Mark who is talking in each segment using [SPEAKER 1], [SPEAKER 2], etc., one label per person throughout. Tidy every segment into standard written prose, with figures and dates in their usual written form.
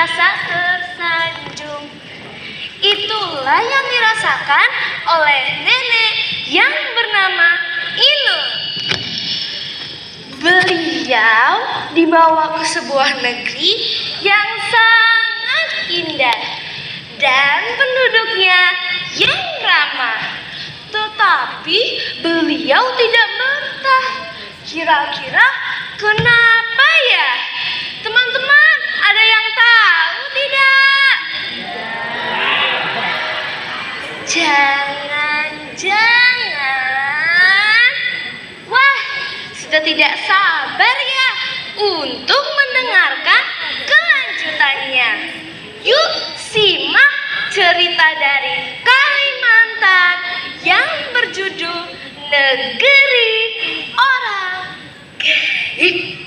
[SPEAKER 1] merasa tersanjung. Itulah yang dirasakan oleh nenek yang bernama Inul. Beliau dibawa ke sebuah negeri yang sangat indah dan penduduknya yang ramah. Tetapi beliau tidak betah. Kira-kira kenapa ya? Teman-teman, ada yang tahu tidak? Jangan-jangan, wah, sudah tidak sabar ya untuk mendengarkan kelanjutannya. Yuk simak cerita dari Kalimantan yang berjudul Negeri Orang Gaib,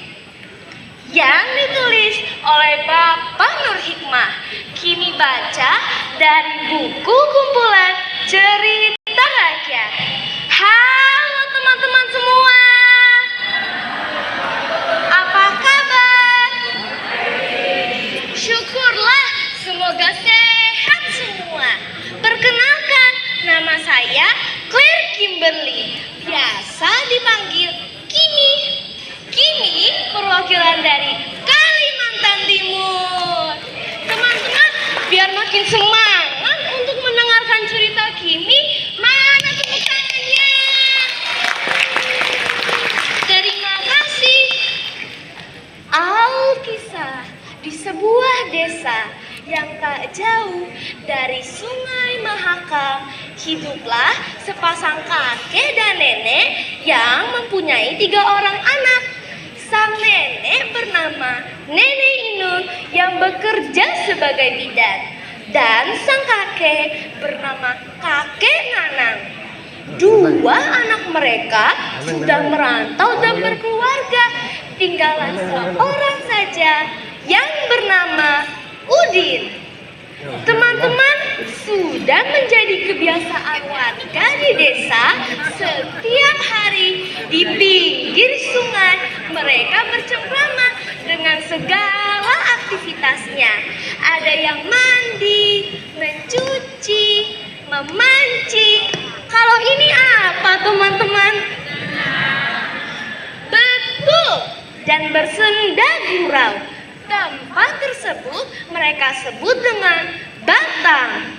[SPEAKER 1] yang ditulis oleh Bapak Nur Hikmah. Kini baca dari buku kumpulan cerita rakyat. Halo teman-teman semua, apa kabar? Syukurlah, semoga sehat semua. Perkenalkan, nama saya Claire Kimberly, biasa dipanggil Kimi. Kimi perwakilan dari Kalimantan Timur. Teman-teman, biar makin semangat untuk mendengarkan cerita Kimi, mana tepuk tangannya? Terima kasih. Alkisah di sebuah desa yang tak jauh dari Sungai Mahakam, hiduplah sepasang kakek dan nenek yang mempunyai 3 orang anak. Sang nenek bernama Nenek Inul yang bekerja sebagai bidan, dan sang kakek bernama Kakek Nanang. 2 anak mereka sudah merantau dan berkeluarga, tinggalan seorang saja yang bernama Udin. Teman-teman, sudah menjadi kebiasaan warga di desa, setiap hari di pinggir sungai mereka bercengkrama dengan segala aktivitasnya. Ada yang mandi, mencuci, memancing. Kalau ini apa teman-teman? Betul, dan bersenda gurau. Tempat tersebut mereka sebut dengan batang.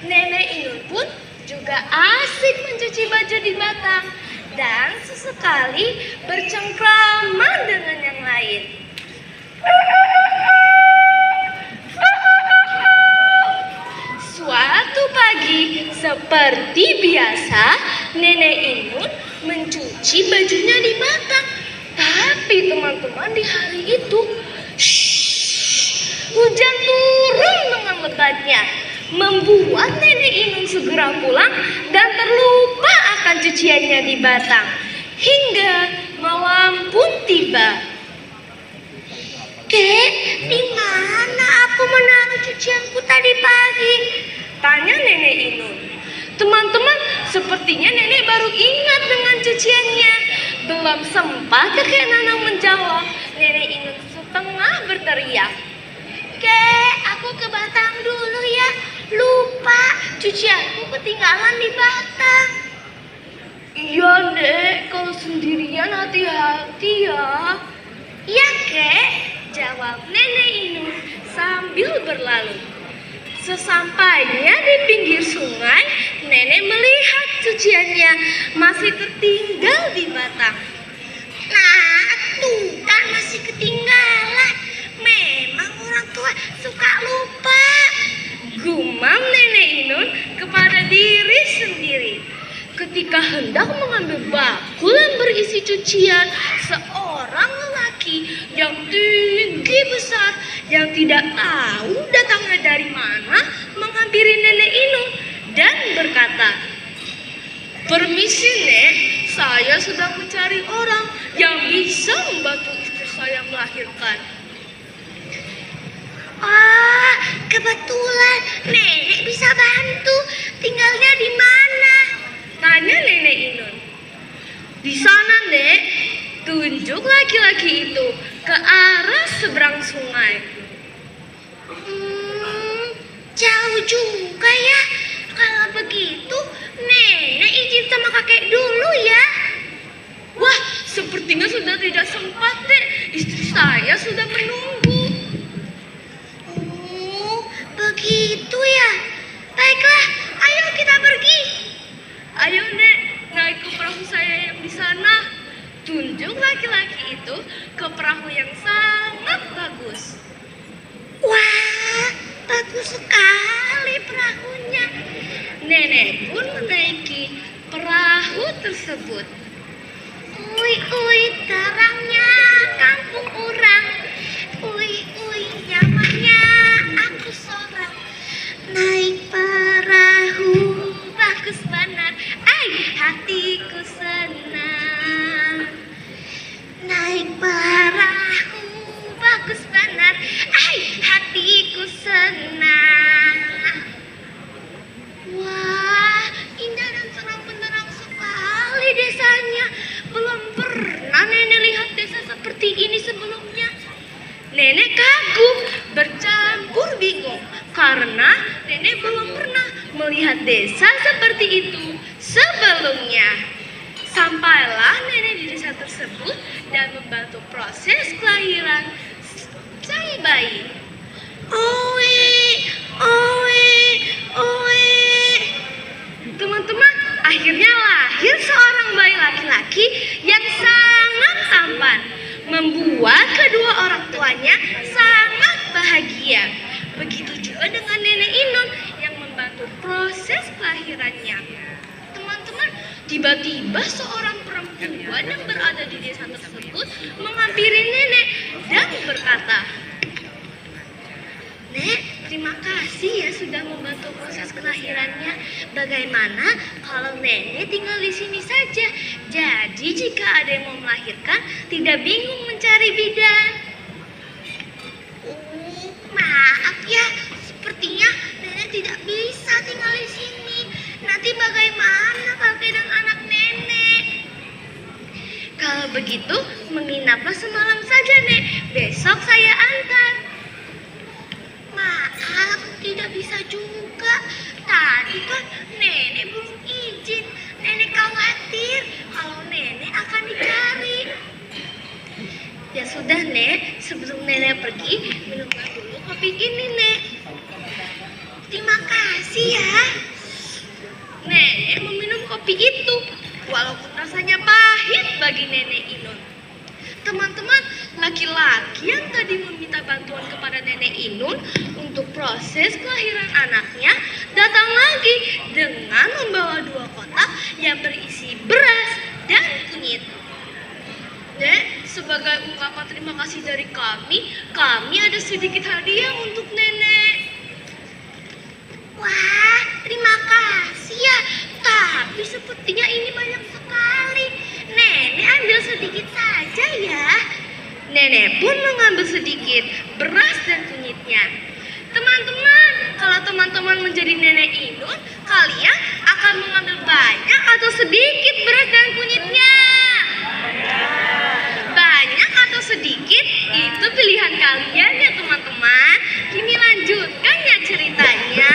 [SPEAKER 1] Nenek Inul pun juga asik mencuci baju di batang dan sesekali bercengkrama dengan yang lain. Suatu pagi, seperti biasa, Nenek Inul mencuci bajunya di batang. Tapi teman-teman, di hari itu hujan turun dengan lebatnya, membuat Nenek Inul segera pulang dan terlupa akan cuciannya di batang. Hingga malam pun tiba. Kek, di mana aku menaruh cucianku tadi pagi? Tanya Nenek Inul. Teman-teman, sepertinya nenek baru ingat dengan cuciannya. Belum sempat Kakek Nanang menjawab, Nenek Inul setengah berteriak. Kek, aku ke batang dulu ya. Lupa, cucianku ketinggalan di batang. Iya, Dek, kalau sendirian hati-hati ya. Iya, Kek, jawab Nenek Inul sambil berlalu. Sesampainya di pinggir sungai, nenek melihat cuciannya masih tertinggal di batang. Nah, tuh kan masih ketinggalan. Memang orang tua suka lupa, gumam Nenek Inul kepada diri sendiri. Ketika hendak mengambil bakul yang berisi cucian, seorang lelaki yang tinggi besar yang tidak tahu datangnya dari mana menghampiri Nenek Inul dan berkata, "Permisi Nek, saya sedang mencari orang yang bisa membantu istri saya melahirkan." "Ah, kebetulan Nenek bisa bantu. Tinggalnya di mana?" tanya Nenek Inul. "Di sana, Nek," tunjuk laki-laki itu ke arah seberang sungai. juga ya. Kalau begitu, nenek izin sama kakek dulu ya. Wah, sepertinya sudah tidak sempat, Dek. Istri saya sudah menunggu. Oh, begitu ya. Baiklah, ayo kita pergi. Ayo, Nek, naik ke perahu saya yang di sana. Tunjuk laki-laki itu ke perahu yang sangat bagus. Wah, bagus sekali perahunya. Nenek pun menaiki perahu tersebut. Ui, terangnya kampung orang. Ui, nyamannya aku seorang. Naik perahu bagus benar. Hatiku senang. Naik perahu bagus benar. Hatiku senang. Wah, indah dan terang benderang sekali desanya. Belum pernah nenek lihat desa seperti ini sebelumnya. Nenek kagum, bercampur bingung, karena nenek belum pernah melihat desa seperti itu sebelumnya. Sampailah nenek di desa tersebut dan membantu proses kelahiran sang bayi. Oe. Teman-teman, akhirnya lahir seorang bayi laki-laki yang sangat tampan, membuat kedua orang tuanya sangat bahagia. Begitu juga dengan nenek Inun yang membantu proses kelahirannya. Teman-teman, tiba-tiba seorang perempuan yang berada di desa tersebut menghampiri nenek dan berkata, "Nek, terima kasih ya sudah membantu proses kelahirannya. Bagaimana kalau nenek tinggal di sini saja? Jadi jika ada yang mau melahirkan, tidak bingung mencari bidan." Oh, maaf ya, sepertinya nenek tidak bisa tinggal di sini. Nanti bagaimana kakek dan anak nenek? Kalau begitu, menginaplah semalam saja, Nek. Besok saya antar. Maaf, tidak bisa juga. Tadi kan nenek belum izin. Nenek khawatir kalau nenek akan dicari. Ya sudah, Nek. Sebelum nenek pergi, minumlah dulu kopi ini, Nek. Terima kasih ya. Nenek meminum kopi itu, walaupun rasanya pahit bagi nenek Inun. Teman-teman, laki-laki yang tadi meminta bantuan kepada nenek Inun untuk proses kelahiran anaknya datang lagi dengan membawa 2 kotak yang berisi beras dan kunyit. Nek, sebagai ungkapan terima kasih dari kami ada sedikit hadiah untuk nenek. Wah, terima kasih ya. Tapi sepertinya ini banyak sekali. Nenek ambil sedikit saja ya. Nenek pun mengambil sedikit beras dan kunyitnya. Teman-teman, kalau teman-teman menjadi nenek Inun, kalian akan mengambil banyak atau sedikit beras dan kunyitnya? Banyak atau sedikit, itu pilihan kalian ya teman-teman. Kini lanjutkan ya ceritanya.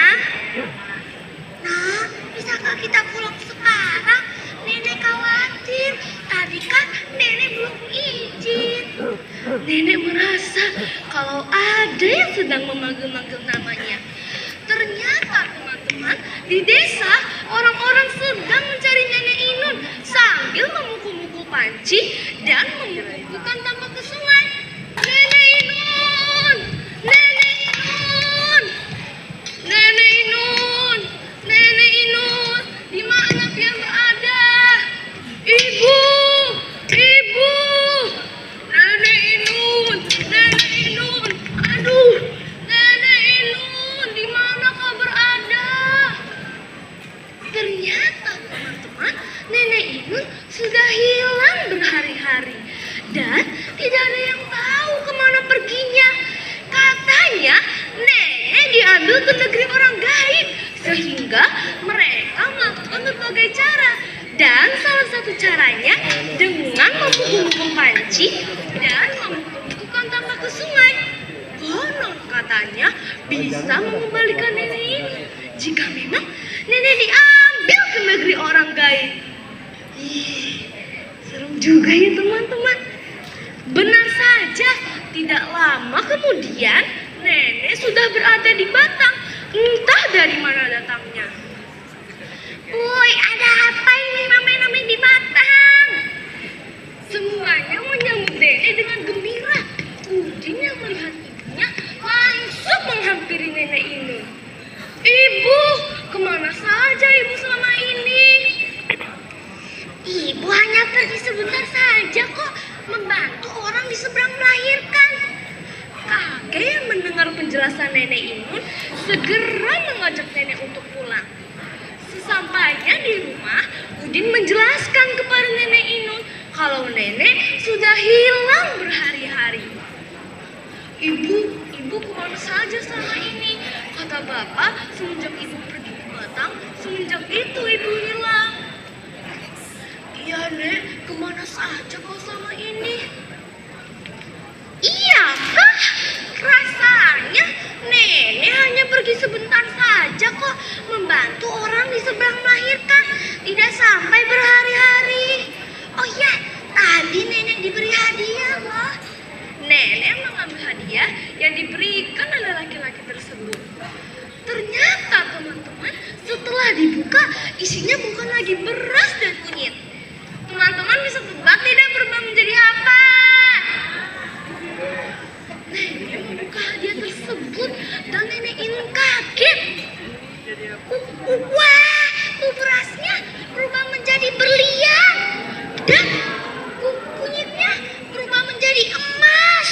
[SPEAKER 1] Nah, bisakah kita pulang sekarang? Nenek khawatir. Tadi kan nenek belum izin. Nenek merasa kalau ada yang sedang memanggil-manggil namanya. Ternyata teman-teman, di desa orang-orang sedang mencari nenek Inun sambil memukul-mukul panci dan membukukan tampak ke sungai. Nenek Inun! Nenek Inun! Nenek Inun! Nenek Inun! Di mana dia berada? Ibu! Ibu! Nenek Inun! Nenek Inun! Aduh! Nenek Inun! Di mana kau berada? Ternyata teman-teman, nenek Inun sudah hilang berhari-hari dan tidak ada yang tahu kemana perginya. Katanya nenek diambil ke negeri orang gaib sehingga mereka melakukan berbagai cara. Dan salah satu caranya dengan memukul-mukul panci dan memukul-mukulkan tampak ke sungai. Konon katanya bisa mengembalikan nenek ini jika memang nenek diambil ke negeri orang gaib. Ih, serem juga ya teman-teman. Benar saja, tidak lama kemudian nenek sudah berada di Batang. Entah dari mana datangnya. Woi, ada apa ini ramai-ramai di Batang? Semuanya menyambut nenek dengan gembira. Udin yang melihat ibunya langsung menghampiri nenek Inul. Ibu, kemana saja ibu selama ini? Ibu hanya pergi sebentar saja kok, membantu orang di seberang melahirkan. Kakek yang mendengar penjelasan nenek Inul segera mengajak nenek untuk pulang. Sesampainya di rumah, Udin menjelaskan kepada nenek Inul kalau nenek sudah hilang berhari-hari. Ibu kemana saja selama ini? Kata bapak, semenjak ibu pergi ke Batang, semenjak itu ibu hilang. Iya nek, kemana saja kau selama ini? Iyakah? Rasanya nenek hanya pergi sebentar saja kok, membantu orang di seberang melahirkan, tidak sampai berhari-hari. Oh ya, tadi nenek diberi hadiah loh. Nenek mengambil hadiah yang diberikan oleh laki-laki tersebut. Ternyata teman-teman, setelah dibuka isinya bukan lagi beras dan kunyit. Teman-teman bisa tebak tidak berubah menjadi apa? Nenek membuka hadiah tersebut dan nenek Inul kaget. Wah, berasnya berubah menjadi berlian dan kunyitnya berubah menjadi emas.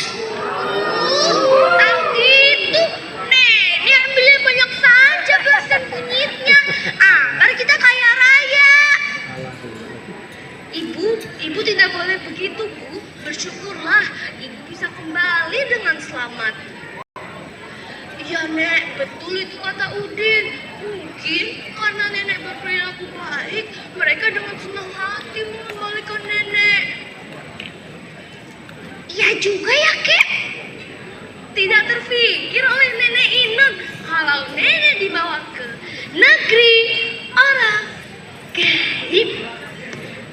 [SPEAKER 1] Tadi itu nenek ambilnya banyak saja beras dan kunyitnya. Agar kita kaya raya. Ibu tidak boleh begitu, Bu. Bersyukurlah ibu bisa kembali dengan selamat. Iya nek, betul itu kata Udin. Mungkin karena nenek berperilaku baik, mereka dengan senang hati mengembalikan nenek. Iya juga ya Kek. Tidak terpikir oleh nenek Inul kalau nenek dibawa ke negeri orang gaib.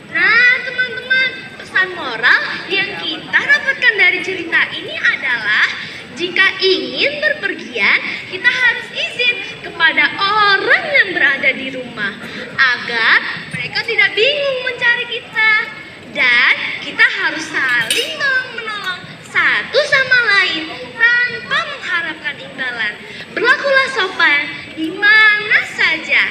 [SPEAKER 1] Nah teman-teman, pesan moral yang kita dapatkan dari cerita ini adalah jika ingin berpergian, kita harus izin kepada orang yang berada di rumah agar mereka tidak bingung mencari kita. Dan kita harus saling menolong satu sama lain tanpa mengharapkan imbalan. Berlakulah sopan di mana saja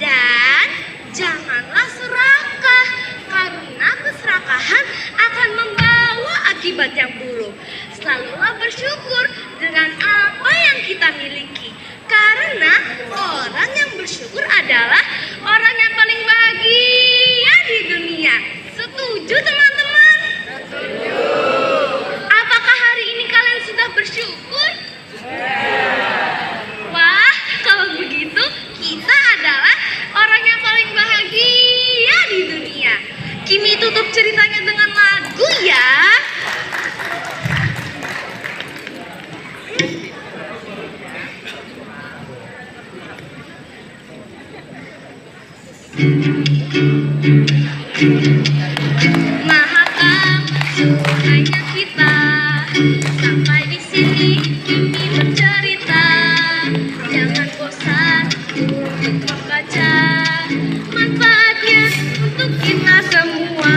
[SPEAKER 1] dan janganlah serakah, karena keserakahan akan membawa akibat yang buruk. Selalulah bersyukur dengan apa yang kita miliki, karena orang yang bersyukur adalah orang yang paling bahagia di dunia. Setuju teman-teman? Setuju. Apakah hari ini kalian sudah bersyukur? Wah, kalau begitu kita adalah orang yang paling bahagia di dunia. Kimi tutup ceritanya dengan lagu ya. Maafkan hanya kita sampai di sini Kimi bercerita. Jangan bosan untuk membaca, manfaatnya untuk kita semua.